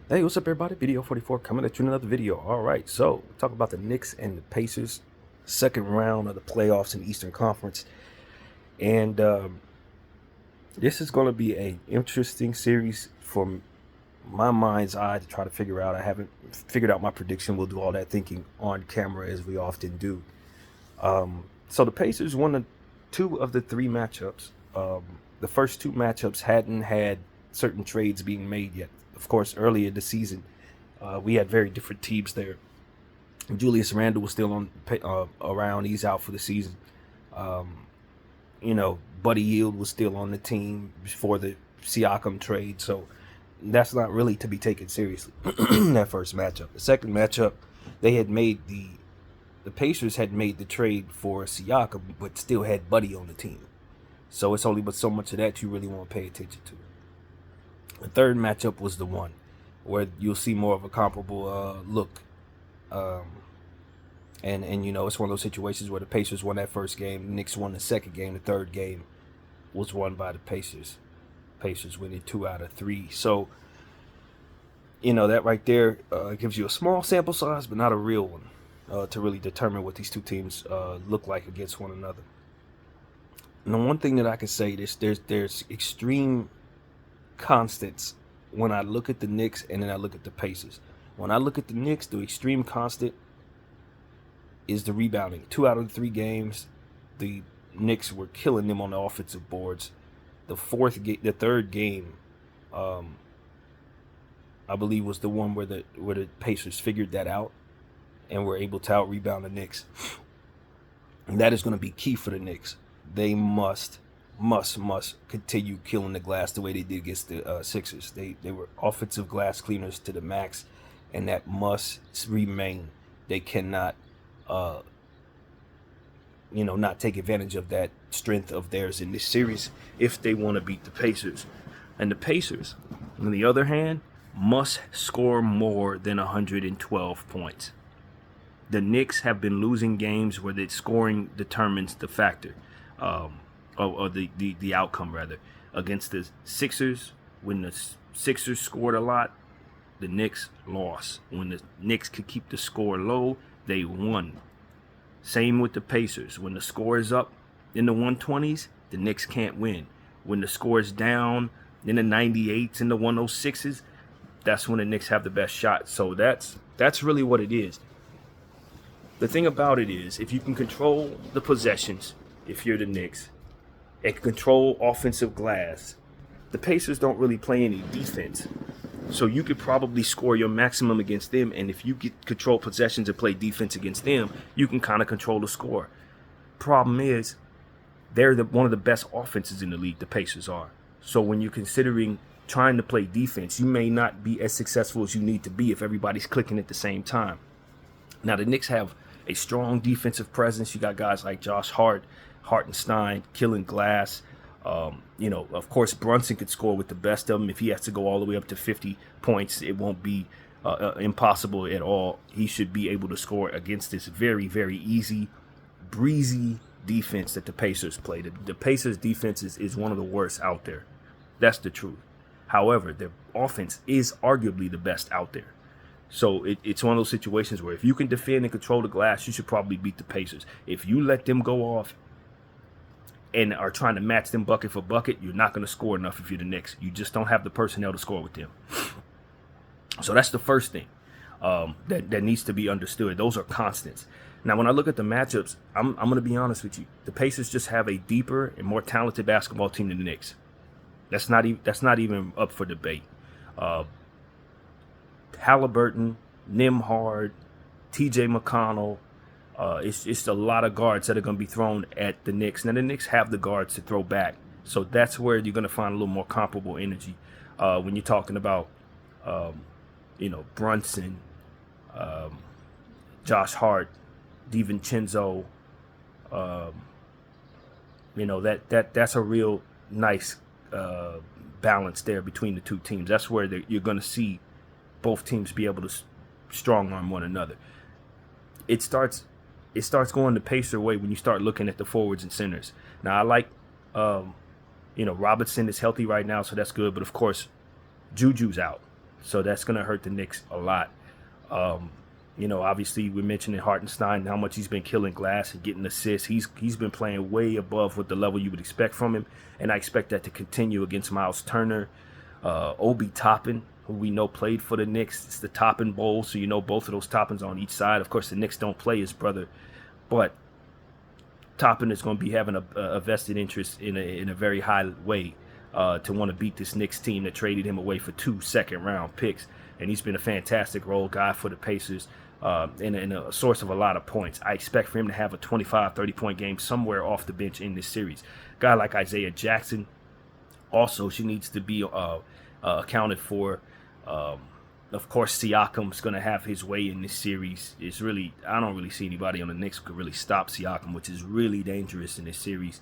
Hey, what's up, everybody? Video 44 coming at you in another video. All right, so talk about the Knicks and the Pacers, second round of the playoffs in the Eastern Conference, and this is going to be a interesting series from my mind's eye to try to figure out. I haven't figured out my prediction. We'll do all that thinking on camera as we often do. So the Pacers won two of the three matchups. The first two matchups hadn't had certain trades being made yet. Of course, earlier this season, we had very different teams there. Julius Randle was still on around. He's out for the season. Buddy Yield was still on the team before the Siakam trade. So that's not really to be taken seriously. That first matchup. The second matchup, they had made the Pacers had made the trade for Siakam, but still had Buddy on the team. So it's only but so much of that you really want to pay attention to. The third matchup was the one where you'll see more of a comparable look. And it's one of those situations where the Pacers won that first game, the Knicks won the second game, the third game was won by the Pacers. Pacers winning 2 out of 3. So, that right there gives you a small sample size, but not a real one to really determine what these two teams look like against one another. And the one thing that I can say is there's extreme constants when I look at the Knicks and then I look at the Pacers. When I look at the Knicks, the extreme constant is the rebounding. 2 out of the 3 games, the Knicks were killing them on the offensive boards. The third game, I believe, was the one where the Pacers figured that out and were able to out rebound the Knicks. And that is going to be key for the Knicks. They must continue killing the glass the way they did against the Sixers. They were offensive glass cleaners to the max, and that must remain. They cannot, not take advantage of that strength of theirs in this series if they want to beat the Pacers. And the Pacers, on the other hand, must score more than 112 points. The Knicks have been losing games where the scoring determines the factor. Or the outcome, rather. Against the Sixers, when the Sixers scored a lot, the Knicks lost. When the Knicks could keep the score low, they won. Same with the Pacers. When the score is up in the 120s, the Knicks can't win. When the score is down in the 98s and the 106s, that's when the Knicks have the best shot. So that's really what it is. The thing about it is, if you can control the possessions, if you're the Knicks, and control offensive glass, the Pacers don't really play any defense. So you could probably score your maximum against them, and if you get control possessions and play defense against them, you can kind of control the score. Problem is, they're one of the best offenses in the league, the Pacers are. So when you're considering trying to play defense, you may not be as successful as you need to be if everybody's clicking at the same time. Now, the Knicks have a strong defensive presence. You got guys like Josh Hart, Hartenstein, killing glass. Of course, Brunson could score with the best of them. If he has to go all the way up to 50 points, it won't be impossible at all. He should be able to score against this very, very easy, breezy defense that the Pacers play. The Pacers defense is one of the worst out there. That's the truth. However, their offense is arguably the best out there. So it's one of those situations where if you can defend and control the glass, you should probably beat the Pacers. If you let them go off and are trying to match them bucket for bucket, you're not going to score enough if you're the Knicks. You just don't have the personnel to score with them. So that's the first thing that needs to be understood. Those are constants. Now, when I look at the matchups, I'm going to be honest with you. The Pacers just have a deeper and more talented basketball team than the Knicks. That's not even up for debate. Halliburton, Nembhard, T.J. McConnell. It's a lot of guards that are going to be thrown at the Knicks. Now, the Knicks have the guards to throw back. So that's where you're going to find a little more comparable energy when you're talking about, Brunson, Josh Hart, DiVincenzo. That's a real nice balance there between the two teams. That's where you're going to see both teams be able to strong arm one another. It starts going the Pacer way when you start looking at the forwards and centers. Now, I like, Robinson is healthy right now, so that's good. But, of course, Juju's out. So that's going to hurt the Knicks a lot. Obviously we're mentioning Hartenstein, how much he's been killing glass and getting assists. He's been playing way above what the level you would expect from him, and I expect that to continue against Miles Turner, Obi Toppin, who we know played for the Knicks. It's the Toppin Bowl, so both of those Toppins on each side. Of course, the Knicks don't play his brother, but Toppin is going to be having a vested interest in a very high way to want to beat this Knicks team that traded him away for 2 second-round picks. And he's been a fantastic role guy for the Pacers and a source of a lot of points. I expect for him to have a 25, 30-point game somewhere off the bench in this series. A guy like Isaiah Jackson, also, she needs to be accounted for. Of course, Siakam's going to have his way in this series. I don't really see anybody on the Knicks who could really stop Siakam, which is really dangerous in this series.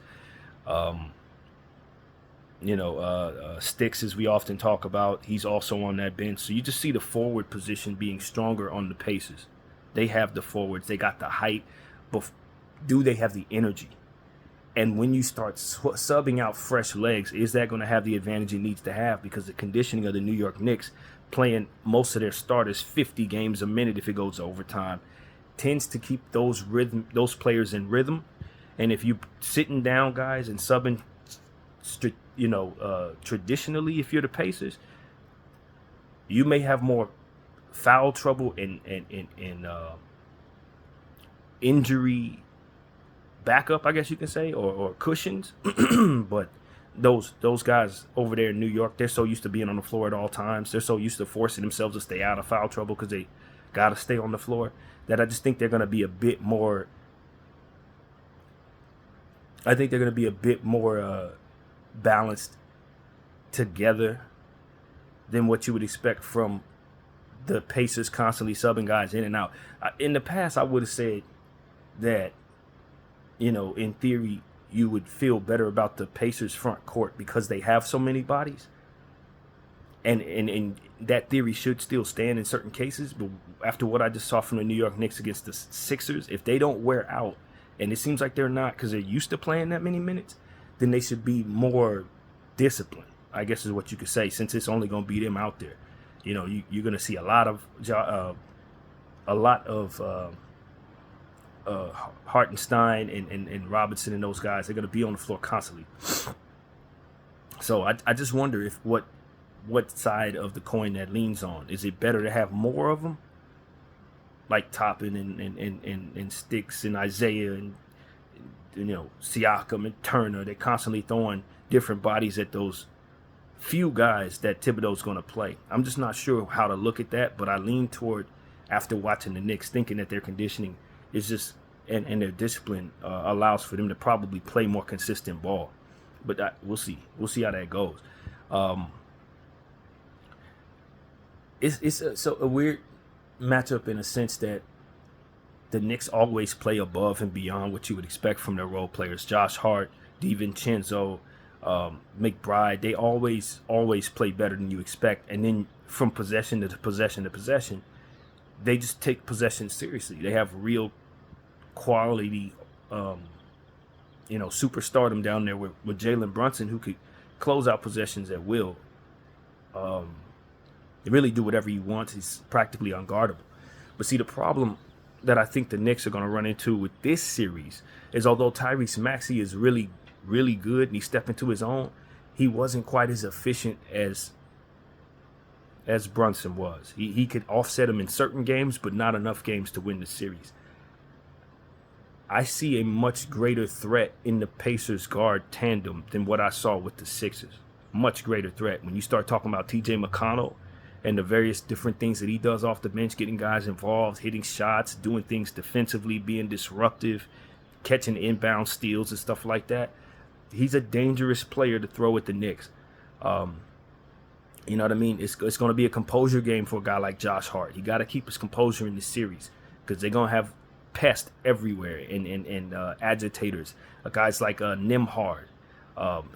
Sticks, as we often talk about, he's also on that bench. So you just see the forward position being stronger on the Pacers. They have the forwards. They got the height. But do they have the energy? And when you start subbing out fresh legs, is that going to have the advantage it needs to have? Because the conditioning of the New York Knicks, playing most of their starters 50 games a minute if it goes to overtime, tends to keep those players in rhythm. And if you sitting down guys and subbing, traditionally, if you're the Pacers, you may have more foul trouble and injury backup, I guess you can say, or cushions. But those guys over there in New York, they're so used to being on the floor at all times. They're so used to forcing themselves to stay out of foul trouble because they got to stay on the floor, that I just think they're going to be a bit more. I think they're going to be a bit more balanced together than what you would expect from the Pacers constantly subbing guys in and out. In the past, I would have said that, in theory, you would feel better about the Pacers front court because they have so many bodies. And that theory should still stand in certain cases. But after what I just saw from the New York Knicks against the Sixers, if they don't wear out, and it seems like they're not because they're used to playing that many minutes, then they should be more disciplined, I guess is what you could say, since it's only going to be them out there. You're going to see a lot of Hartenstein and Robinson and those guys. They're going to be on the floor constantly. So I just wonder if what side of the coin that leans on. Is it better to have more of them, like Toppin and Sticks and Isaiah and Siakam and Turner? They're constantly throwing different bodies at those few guys that Thibodeau's going to play. I'm just not sure how to look at that, but I lean toward, after watching the Knicks, thinking that their conditioning is just and their discipline allows for them to probably play more consistent ball. But we'll see. We'll see how that goes. It's a weird matchup in a sense that the Knicks always play above and beyond what you would expect from their role players. Josh Hart, DiVincenzo, McBride, they always play better than you expect. And then from possession to possession to possession, they just take possession seriously. They have real quality, superstardom down there with Jalen Brunson, who could close out possessions at will. Really do whatever he wants. He's practically unguardable. But see, the problem that I think the Knicks are going to run into with this series is, although Tyrese Maxey is really, really good and he stepped into his own, he wasn't quite as efficient as Brunson was. He could offset him in certain games, but not enough games to win the series. I see a much greater threat in the Pacers guard tandem than what I saw with the Sixers. Much greater threat. When you start talking about T.J. McConnell and the various different things that he does off the bench, getting guys involved, hitting shots, doing things defensively, being disruptive, catching inbound steals and stuff like that, he's a dangerous player to throw at the Knicks. You know what I mean? It's going to be a composure game for a guy like Josh Hart. He got to keep his composure in the series because they're going to have pests everywhere and agitators. Guys like Nimhard.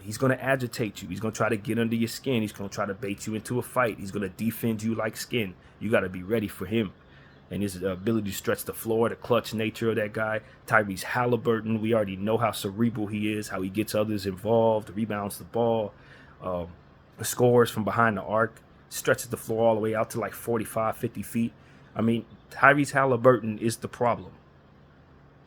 He's going to agitate you. He's going to try to get under your skin. He's going to try to bait you into a fight. He's going to defend you like skin. You got to be ready for him. And his ability to stretch the floor, the clutch nature of that guy. Tyrese Halliburton, we already know how cerebral he is, how he gets others involved, rebounds the ball, scores from behind the arc. stretches the floor all the way out to like 45, 50 feet. I mean, Tyrese Halliburton is the problem.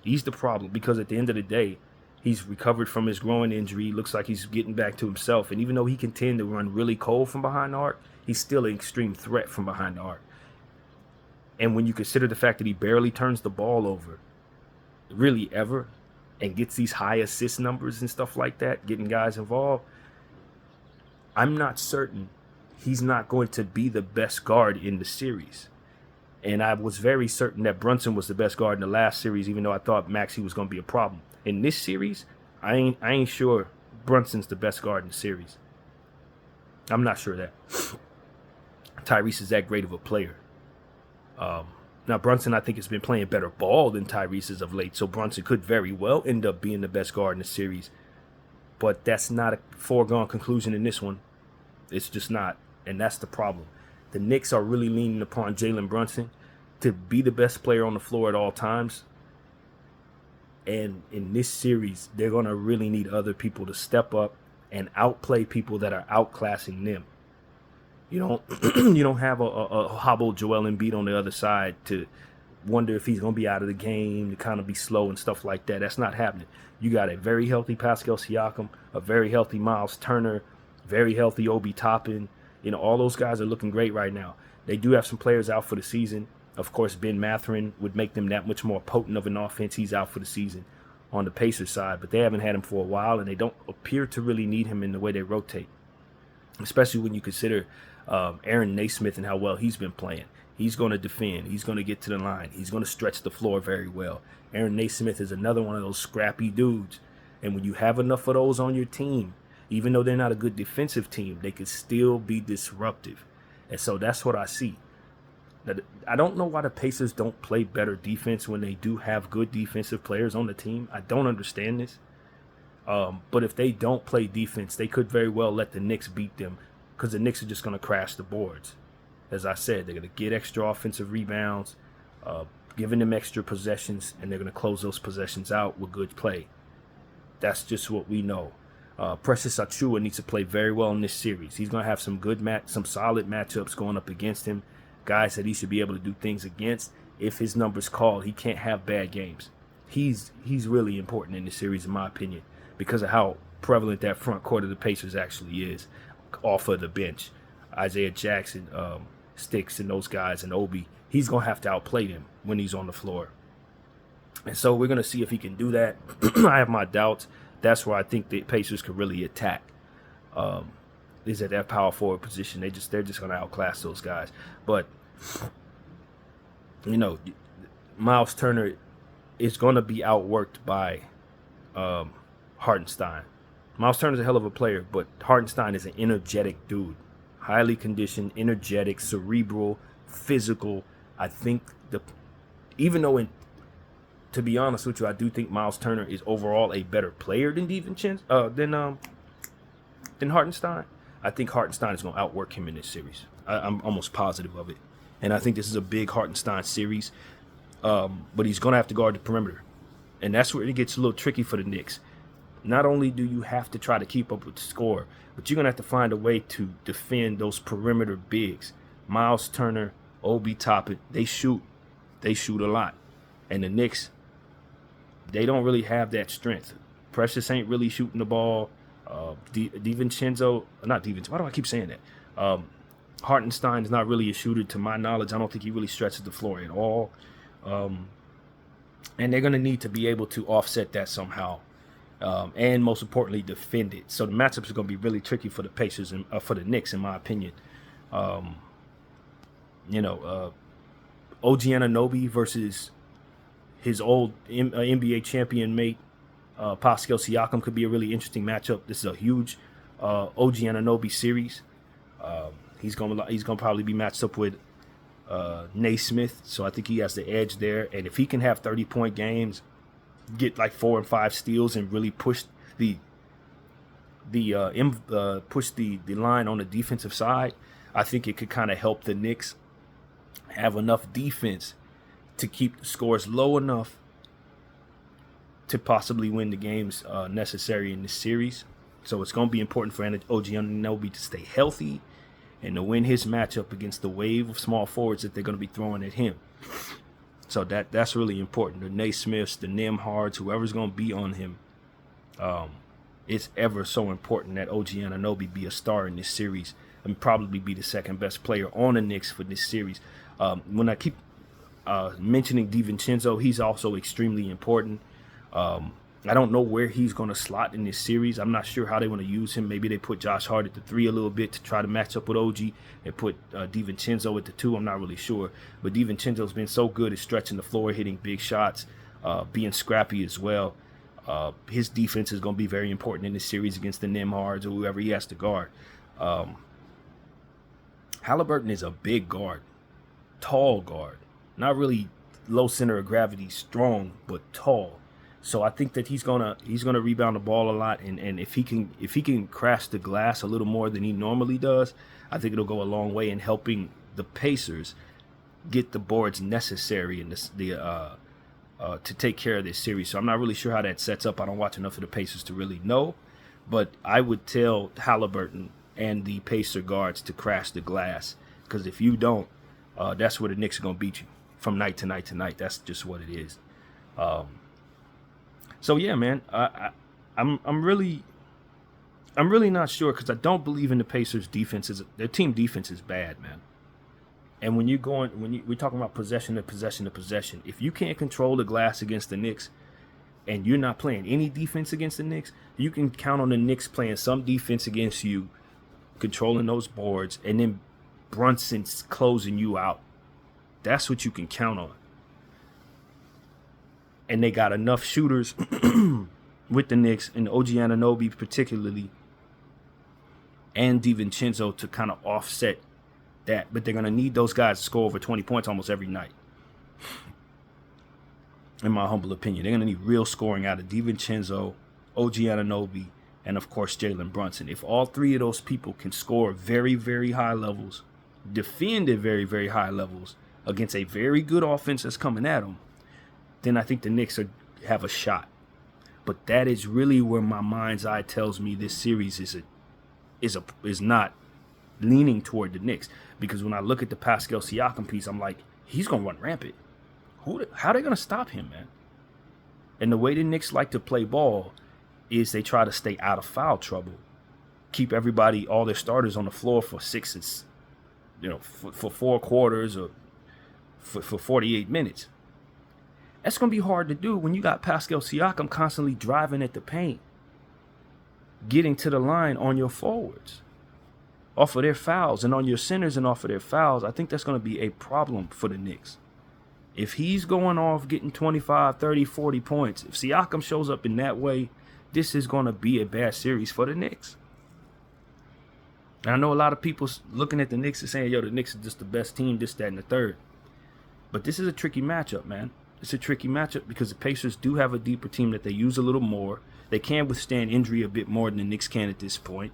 He's the problem because at the end of the day, he's recovered from his groin injury. Looks like he's getting back to himself. And even though he can tend to run really cold from behind the arc, he's still an extreme threat from behind the arc. And when you consider the fact that he barely turns the ball over, really ever, and gets these high assist numbers and stuff like that, getting guys involved, I'm not certain he's not going to be the best guard in the series. And I was very certain that Brunson was the best guard in the last series, even though I thought Maxey was going to be a problem. In this series, I ain't sure Brunson's the best guard in the series. I'm not sure of that. Tyrese is that great of a player. Now, Brunson, I think, has been playing better ball than Tyrese as of late, so Brunson could very well end up being the best guard in the series. But that's not a foregone conclusion in this one. It's just not, and that's the problem. The Knicks are really leaning upon Jalen Brunson to be the best player on the floor at all times. And in this series, they're going to really need other people to step up and outplay people that are outclassing them. You don't have a hobbled Joel Embiid on the other side to wonder if he's going to be out of the game, to kind of be slow and stuff like that. That's not happening. You got a very healthy Pascal Siakam, a very healthy Miles Turner, very healthy Obi Toppin. All those guys are looking great right now. They do have some players out for the season. Of course, Ben Mathurin would make them that much more potent of an offense. He's out for the season on the Pacers side, but they haven't had him for a while, and they don't appear to really need him in the way they rotate, especially when you consider Aaron Naismith and how well he's been playing. He's going to defend. He's going to get to the line. He's going to stretch the floor very well. Aaron Naismith is another one of those scrappy dudes, and when you have enough of those on your team, even though they're not a good defensive team, they can still be disruptive. And so that's what I see. I don't know why the Pacers don't play better defense when they do have good defensive players on the team. I don't understand this. But if they don't play defense, they could very well let the Knicks beat them because the Knicks are just going to crash the boards. As I said, they're going to get extra offensive rebounds, giving them extra possessions, and they're going to close those possessions out with good play. That's just what we know. Precious Achiuwa needs to play very well in this series. He's going to have some solid matchups going up against him. Guys that he should be able to do things against. If his number's called, he can't have bad games. He's really important in this series, in my opinion, because of how prevalent that front court of the Pacers actually is off of the bench. Isaiah Jackson, Sticks, and those guys, and Obi, he's going to have to outplay them when he's on the floor. And so we're going to see if he can do that. I have my doubts. That's where I think the Pacers could really attack. Is at that power forward position. They're just going to outclass those guys. But Miles Turner is going to be outworked by Hartenstein. Miles Turner's a hell of a player, but Hartenstein is an energetic dude, highly conditioned, energetic, cerebral, physical. I think to be honest with you, I do think Miles Turner is overall a better player than than Hartenstein. I think Hartenstein is going to outwork him in this series. I'm almost positive of it. And I think this is a big Hartenstein series. But he's going to have to guard the perimeter. And that's where it gets a little tricky for the Knicks. Not only do you have to try to keep up with the score, but you're going to have to find a way to defend those perimeter bigs. Miles Turner, Obi Toppin, they shoot a lot. And the Knicks, they don't really have that strength. Precious ain't really shooting the ball. DiVincenzo, not DiVincenzo, why do I keep saying that? Hartenstein is not really a shooter to my knowledge. I don't think he really stretches the floor at all. And they're going to need to be able to offset that somehow. And most importantly, defend it. So the matchups are going to be really tricky for the Pacers and for the Knicks, in my opinion. OG Anunoby versus his old NBA champion mate, Pascal Siakam, could be a really interesting matchup. This is a huge OG Anunoby series. He's gonna probably be matched up with Naismith, so I think he has the edge there. And if he can have 30-point games, get like 4 and 5 steals, and really push the line on the defensive side, I think it could kind of help the Knicks have enough defense to keep the scores low enough to possibly win the games necessary in this series. So it's going to be important for OG Anunoby to stay healthy and to win his matchup against the wave of small forwards that they're going to be throwing at him. So that's really important. The Naismiths, the Nembhards, whoever's going to be on him, it's ever so important that OG Anunoby be a star in this series and probably be the second best player on the Knicks for this series. When I keep mentioning DiVincenzo, he's also extremely important. I don't know where he's going to slot in this series. I'm not sure how they want to use him. Maybe they put Josh Hart at the 3 a little bit to try to match up with OG and put DiVincenzo at the 2. I'm not really sure. But DiVincenzo's been so good at stretching the floor, hitting big shots, being scrappy as well. His defense is going to be very important in this series against the Nembhards or whoever he has to guard. Halliburton is a big guard, tall guard. Not really low center of gravity, strong, but tall. So I think that he's gonna rebound the ball a lot, and if he can crash the glass a little more than he normally does, I think it'll go a long way in helping the Pacers get the boards necessary in to take care of this series. So I'm not really sure how that sets up. I don't watch enough of the Pacers to really know, but I would tell Halliburton and the Pacer guards to crash the glass, because if you don't, that's where the Knicks are gonna beat you from night to night to night. That's just what it is. So yeah, man, I'm really not sure, because I don't believe in the Pacers' defense. Their team defense is bad, man. And we're talking about possession to possession to possession. If you can't control the glass against the Knicks, and you're not playing any defense against the Knicks, you can count on the Knicks playing some defense against you, controlling those boards, and then Brunson's closing you out. That's what you can count on. And they got enough shooters with the Knicks, and OG Anunoby particularly, and DiVincenzo to kind of offset that. But they're going to need those guys to score over 20 points almost every night. In my humble opinion, they're going to need real scoring out of DiVincenzo, OG Anunoby, and of course Jalen Brunson. If all 3 of those people can score very, very high levels, defend at very, very high levels against a very good offense that's coming at them, then I think the Knicks have a shot. But that is really where my mind's eye tells me this series is not leaning toward the Knicks. Because when I look at the Pascal Siakam piece, I'm like, he's going to run rampant. How are they going to stop him, man? And the way the Knicks like to play ball is they try to stay out of foul trouble. Keep everybody, all their starters on the floor for for 4 quarters or for 48 minutes. That's going to be hard to do when you got Pascal Siakam constantly driving at the paint, getting to the line on your forwards, off of their fouls, and on your centers and off of their fouls. I think that's going to be a problem for the Knicks. If he's going off getting 25, 30, 40 points, if Siakam shows up in that way, this is going to be a bad series for the Knicks. And I know a lot of people looking at the Knicks and saying, yo, the Knicks is just the best team, this, that, and the third. But this is a tricky matchup, man. It's a tricky matchup because the Pacers do have a deeper team that they use a little more. They can withstand injury a bit more than the Knicks can at this point.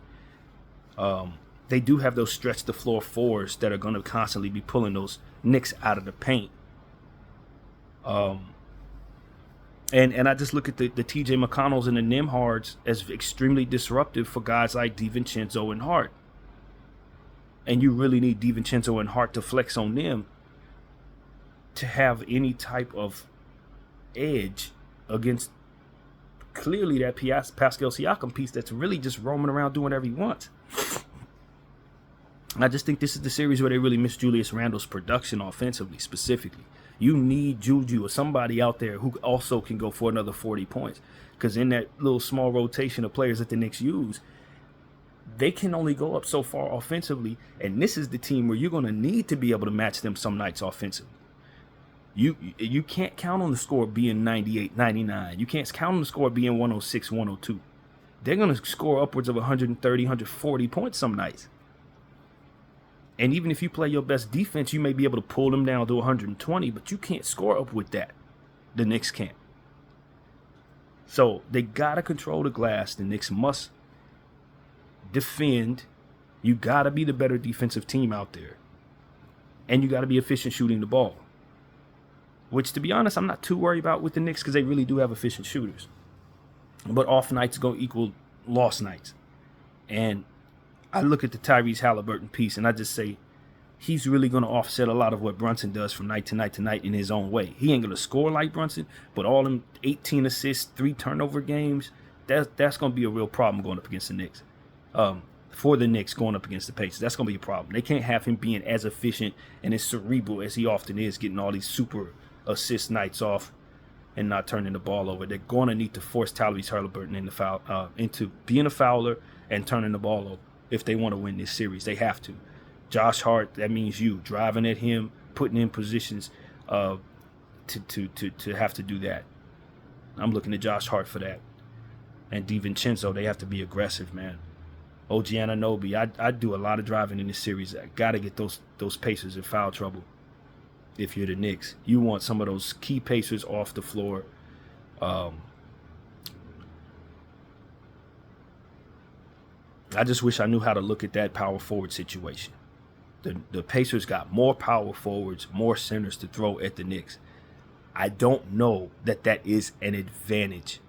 They do have those stretch the floor forwards that are going to constantly be pulling those Knicks out of the paint. And I just look at the TJ McConnells and the Nembhards as extremely disruptive for guys like DiVincenzo and Hart. And you really need DiVincenzo and Hart to flex on them to have any type of edge against clearly that Pascal Siakam piece that's really just roaming around doing whatever he wants. I just think this is the series where they really miss Julius Randle's production offensively, specifically. You need Juju or somebody out there who also can go for another 40 points. Because in that little small rotation of players that the Knicks use, they can only go up so far offensively. And this is the team where you're going to need to be able to match them some nights offensively. You can't count on the score being 98, 99. You can't count on the score being 106, 102. They're going to score upwards of 130, 140 points some nights. And even if you play your best defense, you may be able to pull them down to 120, but you can't score up with that. The Knicks can't. So they got to control the glass. The Knicks must defend. You got to be the better defensive team out there. And you got to be efficient shooting the ball. Which, to be honest, I'm not too worried about with the Knicks because they really do have efficient shooters. But off nights go equal lost nights. And I look at the Tyrese Halliburton piece and I just say he's really going to offset a lot of what Brunson does from night to night to night in his own way. He ain't going to score like Brunson, but all them 18 assists, 3 turnover games, that's going to be a real problem going up against the Knicks. For the Knicks going up against the Pacers, that's going to be a problem. They can't have him being as efficient and as cerebral as he often is, getting all these super assist nights off and not turning the ball over. They're going to need to force Tyrese Halliburton into being a fouler and turning the ball over if they want to win this series. They have to. Josh Hart, that means you driving at him, putting in positions to have to do that. I'm looking at Josh Hart for that. And DiVincenzo, they have to be aggressive, man. OG Anunoby, I do a lot of driving in this series. I got to get those Pacers in foul trouble. If you're the Knicks, you want some of those key Pacers off the floor. I just wish I knew how to look at that power forward situation. The Pacers got more power forwards, more centers to throw at the Knicks. I don't know that is an advantage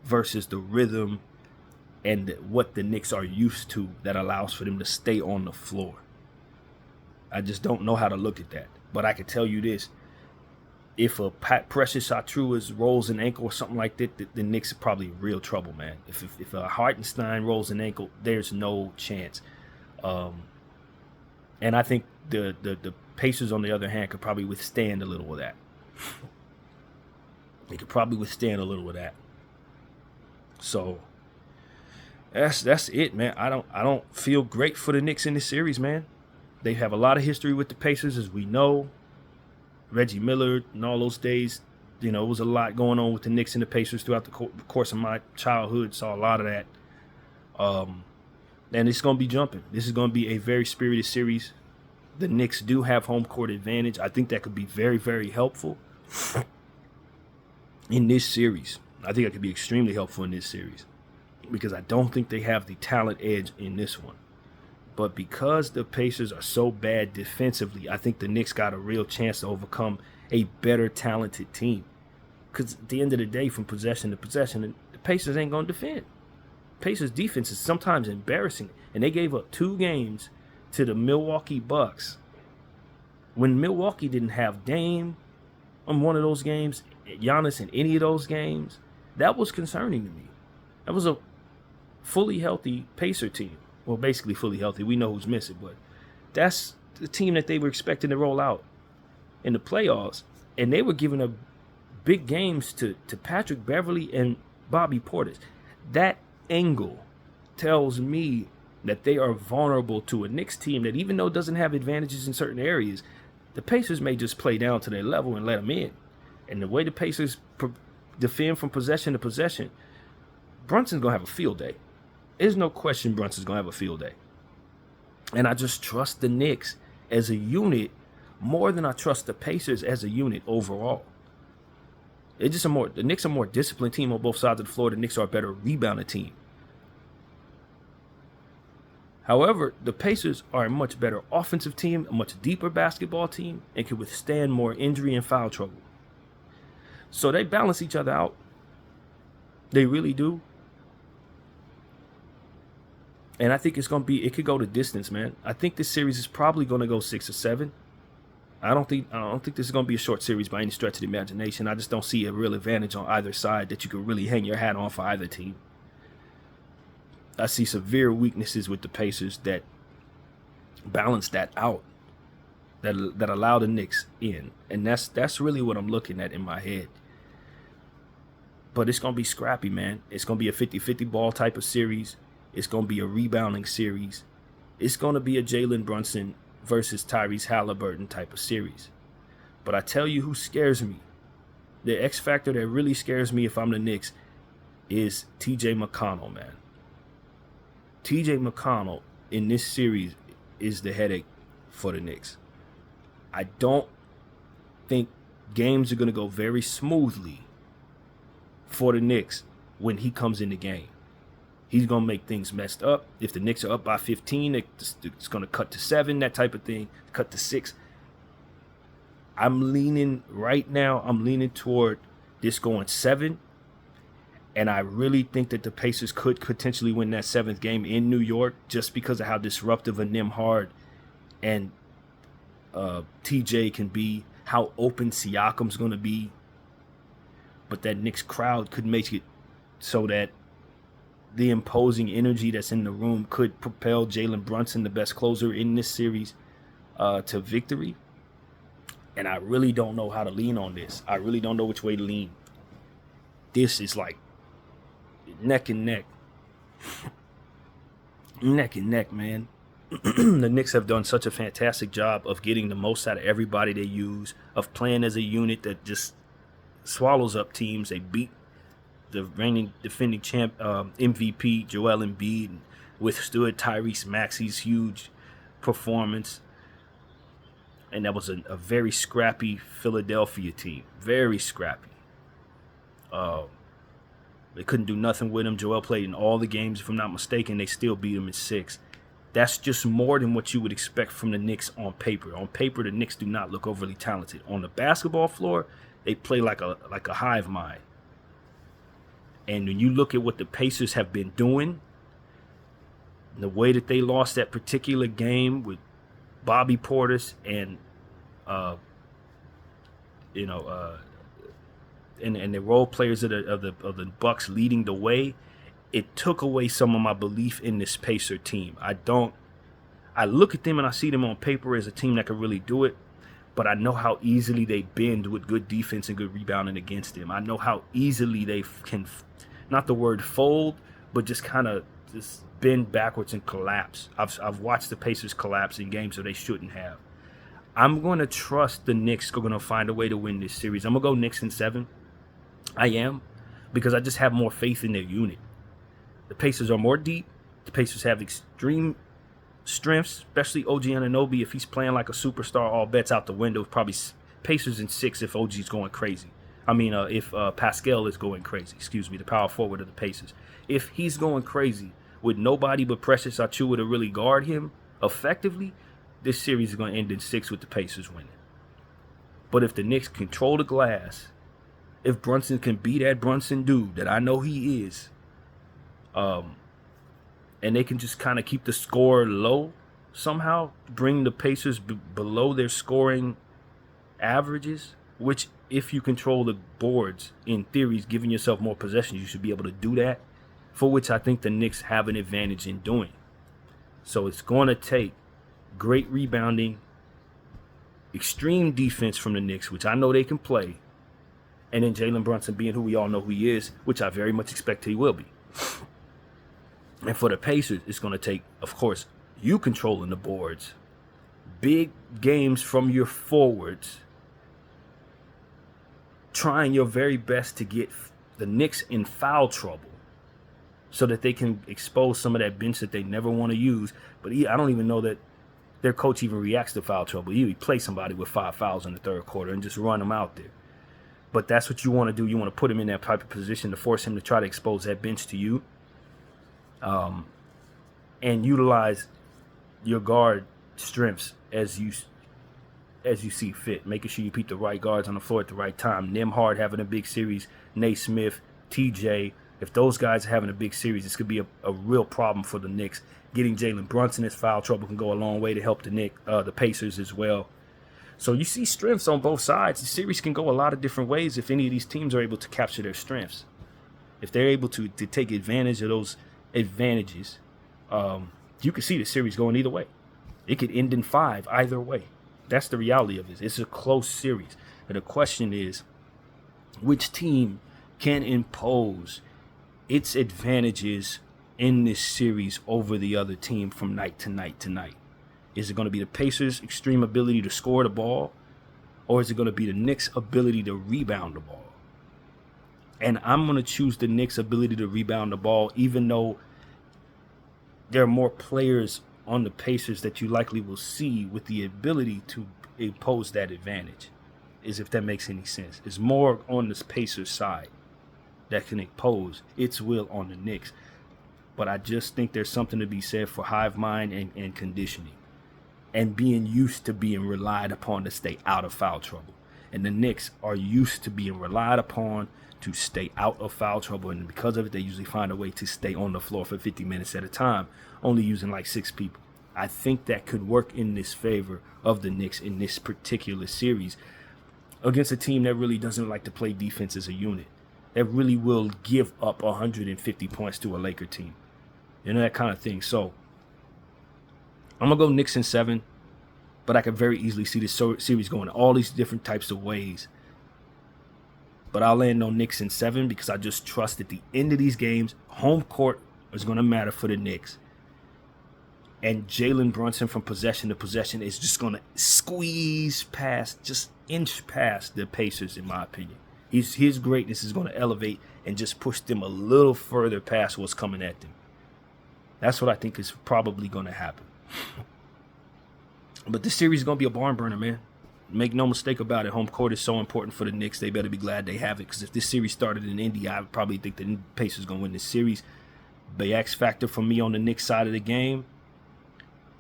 versus the rhythm and what the Knicks are used to that allows for them to stay on the floor. I just don't know how to look at that. But I can tell you this. If a Precious Achiuwa rolls an ankle or something like that, the Knicks are probably in real trouble, man. If a Hartenstein rolls an ankle, there's no chance. And I think the Pacers, on the other hand, could probably withstand a little of that. They could probably withstand a little of that. So that's it, man. I don't feel great for the Knicks in this series, man. They have a lot of history with the Pacers, as we know. Reggie Miller and all those days, it was a lot going on with the Knicks and the Pacers throughout the course of my childhood. Saw a lot of that. And it's going to be jumping. This is going to be a very spirited series. The Knicks do have home court advantage. I think that could be very, very helpful in this series. I think that could be extremely helpful in this series because I don't think they have the talent edge in this one. But because the Pacers are so bad defensively, I think the Knicks got a real chance to overcome a better talented team. Because at the end of the day, from possession to possession, the Pacers ain't going to defend. Pacers defense is sometimes embarrassing. And they gave up 2 games to the Milwaukee Bucks. When Milwaukee didn't have Dame on one of those games, Giannis in any of those games, that was concerning to me. That was a fully healthy Pacer team. Well, basically fully healthy. We know who's missing, but that's the team that they were expecting to roll out in the playoffs. And they were giving up big games to Patrick Beverley and Bobby Portis. That angle tells me that they are vulnerable to a Knicks team that, even though it doesn't have advantages in certain areas, the Pacers may just play down to their level and let them in. And the way the Pacers defend from possession to possession, Brunson's going to have a field day. There's no question Brunson's going to have a field day. And I just trust the Knicks as a unit more than I trust the Pacers as a unit overall. The Knicks are a more disciplined team on both sides of the floor. The Knicks are a better rebounding team. However, the Pacers are a much better offensive team, a much deeper basketball team, and can withstand more injury and foul trouble. So they balance each other out. They really do. And I think it could go the distance, man. I think this series is probably going to go 6 or 7. I don't think this is going to be a short series by any stretch of the imagination. I just don't see a real advantage on either side that you could really hang your hat on for either team. I see severe weaknesses with the Pacers that balance that out, that allow the Knicks in. And that's really what I'm looking at in my head. But it's going to be scrappy, man. It's going to be a 50-50 ball type of series. It's going to be a rebounding series. It's going to be a Jalen Brunson versus Tyrese Halliburton type of series. But I tell you who scares me. The X factor that really scares me if I'm the Knicks is TJ McConnell, man. TJ McConnell in this series is the headache for the Knicks. I don't think games are going to go very smoothly for the Knicks when he comes in the game. He's going to make things messed up. If the Knicks are up by 15, it's going to cut to 7, that type of thing, cut to 6. I'm leaning toward this going 7. And I really think that the Pacers could potentially win that 7th game in New York just because of how disruptive a Nimhard and TJ can be, how open Siakam's going to be. But that Knicks crowd could make it so that the imposing energy that's in the room could propel Jalen Brunson, the best closer in this series, to victory. And I really don't know how to lean on this. I really don't know which way to lean. This is like neck and neck. Neck and neck, man. The Knicks have done such a fantastic job of getting the most out of everybody they use, of playing as a unit that just swallows up teams. They beat the reigning defending champ MVP Joel Embiid, and withstood Tyrese Maxey's huge performance. And that was a very scrappy Philadelphia team. Very scrappy. They couldn't do nothing with him. Joel played in all the games, if I'm not mistaken. They still beat him in 6. That's just more than what you would expect from the Knicks on paper. On paper, the Knicks do not look overly talented. On the basketball floor, they play like a hive mind. And when you look at what the Pacers have been doing, the way that they lost that particular game with Bobby Portis and and the role players of the Bucks leading the way, it took away some of my belief in this Pacer team. I look at them and I see them on paper as a team that can really do it, but I know how easily they bend with good defense and good rebounding against them. I know how easily they can, not the word fold, but just kind of just bend backwards and collapse. I've watched the Pacers collapse in games that they shouldn't have. I'm going to trust the Knicks are going to find a way to win this series. I'm going to go Knicks in 7. I am, because I just have more faith in their unit. The Pacers are more deep. The Pacers have extreme strengths, especially OG Anunoby. If he's playing like a superstar, all bets out the window. Probably Pacers in 6 if OG's going crazy. If Pascal is going crazy. Excuse me, the power forward of the Pacers. If he's going crazy with nobody but Precious Achiuwa to really guard him effectively, this series is going to end in 6 with the Pacers winning. But if the Knicks control the glass, if Brunson can be that Brunson dude that I know he is, and they can just kind of keep the score low somehow, bring the Pacers below their scoring averages, which if you control the boards, in theory, is giving yourself more possessions, you should be able to do that, for which I think the Knicks have an advantage in doing. So it's going to take great rebounding, extreme defense from the Knicks, which I know they can play, and then Jalen Brunson being who we all know who he is, which I very much expect he will be. And for the Pacers, it's going to take, of course, you controlling the boards, big games from your forwards, trying your very best to get the Knicks in foul trouble so that they can expose some of that bench that they never want to use. But I don't even know that their coach even reacts to foul trouble. You play somebody with 5 fouls in the third quarter and just run them out there. But that's what you want to do. You want to put him in that type of position to force him to try to expose that bench to you, and utilize your guard strengths as you see fit, making sure you keep the right guards on the floor at the right time. Nimhard having a big series, Naismith, TJ. If those guys are having a big series, this could be a real problem for the Knicks. Getting Jalen Brunson in foul trouble can go a long way to help the Pacers as well. So you see strengths on both sides. The series can go a lot of different ways if any of these teams are able to capture their strengths. If they're able to take advantage of those advantages, you can see the series going either way. It could end in 5 either way. That's the reality of it. It's a close series. And the question is, which team can impose its advantages in this series over the other team from night to night to night? Is it going to be the Pacers' extreme ability to score the ball, or is it going to be the Knicks' ability to rebound the ball? And I'm going to choose the Knicks' ability to rebound the ball, even though there are more players on the Pacers that you likely will see with the ability to impose that advantage, is if that makes any sense. It's more on the Pacers side that can impose its will on the Knicks. But I just think there's something to be said for hive mind and conditioning, and being used to being relied upon to stay out of foul trouble. And the Knicks are used to being relied upon to stay out of foul trouble. And because of it, they usually find a way to stay on the floor for 50 minutes at a time, only using like 6 people. I think that could work in this favor of the Knicks in this particular series against a team that really doesn't like to play defense as a unit, that really will give up 150 points to a Laker team. You know, that kind of thing. So I'm going to go Knicks in 7, but I could very easily see this series going all these different types of ways. But I'll land on Knicks in 7 because I just trust at the end of these games, home court is going to matter for the Knicks. And Jalen Brunson from possession to possession is just going to squeeze past, just inch past the Pacers, in my opinion. His greatness is going to elevate and just push them a little further past what's coming at them. That's what I think is probably going to happen. But this series is going to be a barn burner, man. Make no mistake about it. Home court is so important for the Knicks. They better be glad they have it, because if this series started in Indy, I would probably think the Pacers are going to win this series. The X factor for me on the Knicks side of the game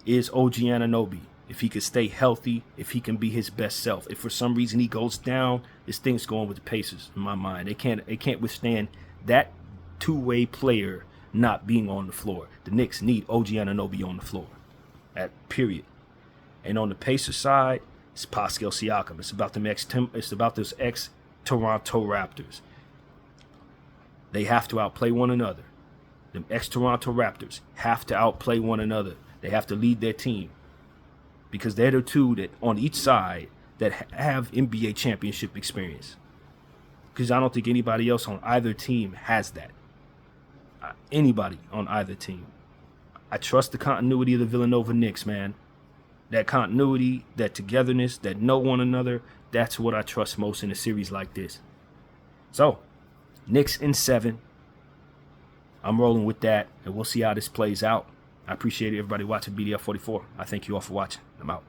is OG Anunoby. If he could stay healthy, if he can be his best self. If for some reason he goes down, this thing's going with the Pacers in my mind. They can't withstand that two-way player not being on the floor. The Knicks need OG Anunoby on the floor. Period. And on the Pacers side, it's Pascal Siakam. It's about those ex-Toronto Raptors. They have to outplay one another. The ex-Toronto Raptors have to outplay one another. They have to lead their team, because they're the two that on each side that have NBA championship experience. Because I don't think anybody else on either team has that. Anybody on either team. I trust the continuity of the Villanova Knicks, man. That continuity, that togetherness, that know one another, that's what I trust most in a series like this. So, Knicks in 7. I'm rolling with that, and we'll see how this plays out. I appreciate everybody watching BDF 44. I thank you all for watching. I'm out.